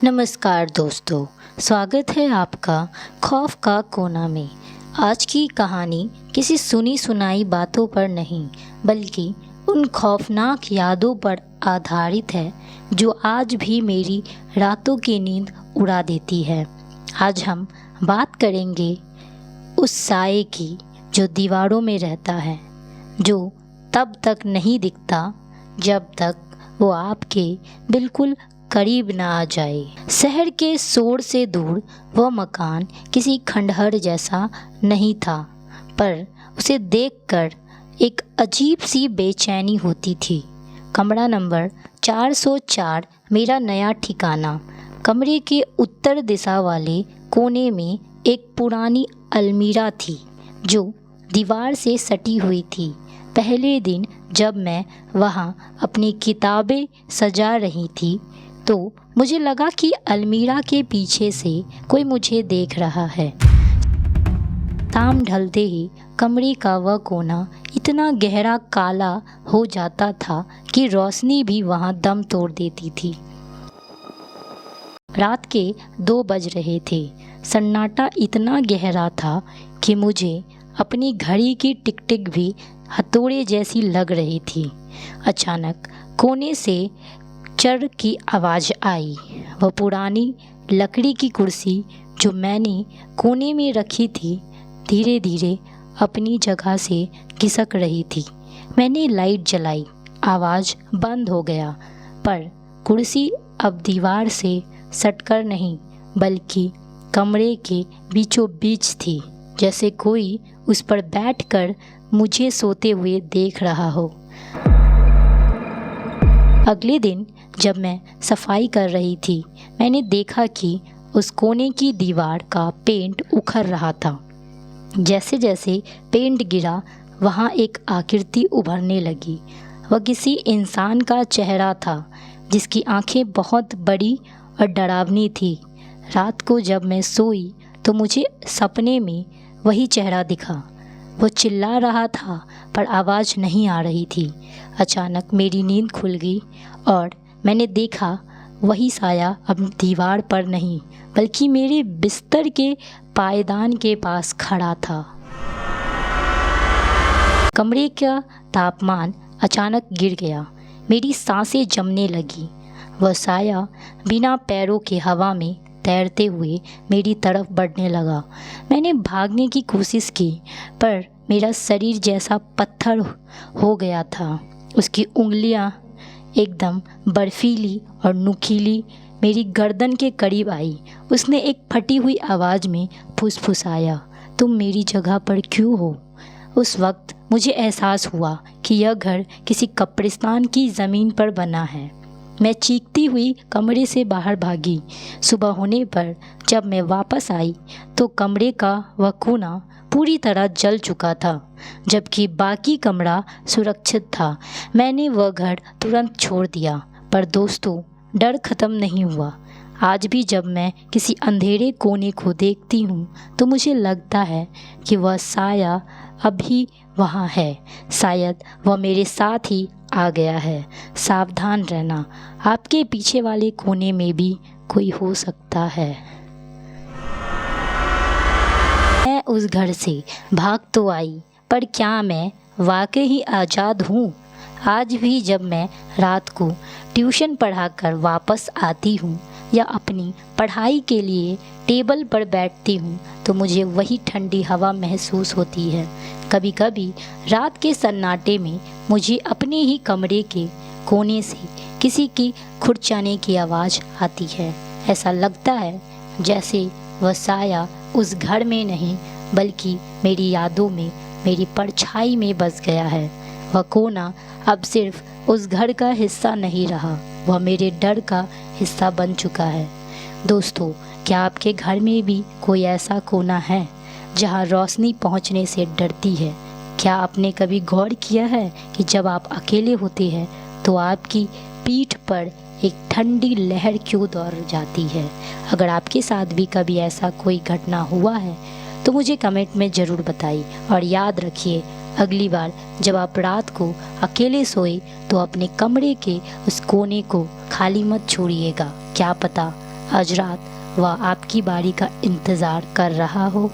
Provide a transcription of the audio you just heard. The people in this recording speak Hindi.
नमस्कार दोस्तों, स्वागत है आपका खौफ का कोना में। आज की कहानी किसी सुनी सुनाई बातों पर नहीं बल्कि उन खौफनाक यादों पर आधारित है जो आज भी मेरी रातों की नींद उड़ा देती है। आज हम बात करेंगे उस साए की जो दीवारों में रहता है, जो तब तक नहीं दिखता जब तक वो आपके बिल्कुल करीब ना आ जाए। शहर के शोर से दूर वह मकान किसी खंडहर जैसा नहीं था, पर उसे देखकर एक अजीब सी बेचैनी होती थी। कमरा नंबर 404 मेरा नया ठिकाना। कमरे के उत्तर दिशा वाले कोने में एक पुरानी अलमीरा थी जो दीवार से सटी हुई थी। पहले दिन जब मैं वहाँ अपनी किताबें सजा रही थी तो मुझे लगा कि अलमीरा के पीछे से कोई मुझे देख रहा है। शाम ढलते ही कमरे का वह कोना इतना गहरा काला हो जाता था कि रोशनी भी वहाँ दम तोड़ देती थी। रात के 2 बज रहे थे। सन्नाटा इतना गहरा था कि मुझे अपनी घड़ी की टिक टिक भी हथौड़े जैसी लग रही थी। अचानक कोने से चर की आवाज़ आई। वह पुरानी लकड़ी की कुर्सी जो मैंने कोने में रखी थी धीरे धीरे अपनी जगह से खिसक रही थी। मैंने लाइट जलाई, आवाज़ बंद हो गया, पर कुर्सी अब दीवार से सटकर नहीं बल्कि कमरे के बीचों बीच थी, जैसे कोई उस पर बैठकर मुझे सोते हुए देख रहा हो। अगले दिन जब मैं सफाई कर रही थी, मैंने देखा कि उस कोने की दीवार का पेंट उखड़ रहा था। जैसे जैसे पेंट गिरा, वहाँ एक आकृति उभरने लगी। वह किसी इंसान का चेहरा था जिसकी आंखें बहुत बड़ी और डरावनी थी। रात को जब मैं सोई तो मुझे सपने में वही चेहरा दिखा। वो चिल्ला रहा था पर आवाज़ नहीं आ रही थी। अचानक मेरी नींद खुल गई और मैंने देखा वही साया अब दीवार पर नहीं बल्कि मेरे बिस्तर के पायदान के पास खड़ा था। कमरे का तापमान अचानक गिर गया। मेरी सांसें जमने लगी। वह साया बिना पैरों के हवा में तैरते हुए मेरी तरफ बढ़ने लगा। मैंने भागने की कोशिश की पर मेरा शरीर जैसा पत्थर हो गया था। उसकी उंगलियां एकदम बर्फीली और नुकीली मेरी गर्दन के करीब आई। उसने एक फटी हुई आवाज़ में फुसफुसाया, तुम मेरी जगह पर क्यों हो? उस वक्त मुझे एहसास हुआ कि यह घर किसी कब्रिस्तान की ज़मीन पर बना है। मैं चीखती हुई कमरे से बाहर भागी। सुबह होने पर जब मैं वापस आई तो कमरे का वह कोना पूरी तरह जल चुका था, जबकि बाकी कमरा सुरक्षित था। मैंने वह घर तुरंत छोड़ दिया, पर दोस्तों, डर ख़त्म नहीं हुआ। आज भी जब मैं किसी अंधेरे कोने को देखती हूँ तो मुझे लगता है कि वह साया अभी वहाँ है। शायद वह मेरे साथ ही आ गया है। सावधान रहना, आपके पीछे वाले कोने में भी कोई हो सकता है। मैं उस घर से भाग तो आई, पर क्या मैं वाकई ही आज़ाद हूँ? आज भी जब मैं रात को ट्यूशन पढ़ाकर वापस आती हूँ या अपनी पढ़ाई के लिए टेबल पर बैठती हूँ तो मुझे वही ठंडी हवा महसूस होती है। कभी कभी रात के सन्नाटे में मुझे अपने ही कमरे के कोने से किसी की खुरचाने की आवाज़ आती है। ऐसा लगता है जैसे वह साया उस घर में नहीं बल्कि मेरी यादों में, मेरी परछाई में बस गया है। वह कोना अब सिर्फ उस घर का हिस्सा नहीं रहा, वह मेरे डर का हिस्सा बन चुका है। दोस्तों, क्या आपके घर में भी कोई ऐसा कोना है जहां रोशनी पहुंचने से डरती है? क्या आपने कभी गौर किया है कि जब आप अकेले होते हैं तो आपकी पीठ पर एक ठंडी लहर क्यों दौड़ जाती है? अगर आपके साथ भी कभी ऐसा कोई घटना हुआ है तो मुझे कमेंट में ज़रूर बताइए। और याद रखिए, अगली बार जब आप रात को अकेले सोए तो अपने कमरे के उस कोने को खाली मत छोड़िएगा। क्या पता आज रात वह आपकी बारी का इंतज़ार कर रहा हो।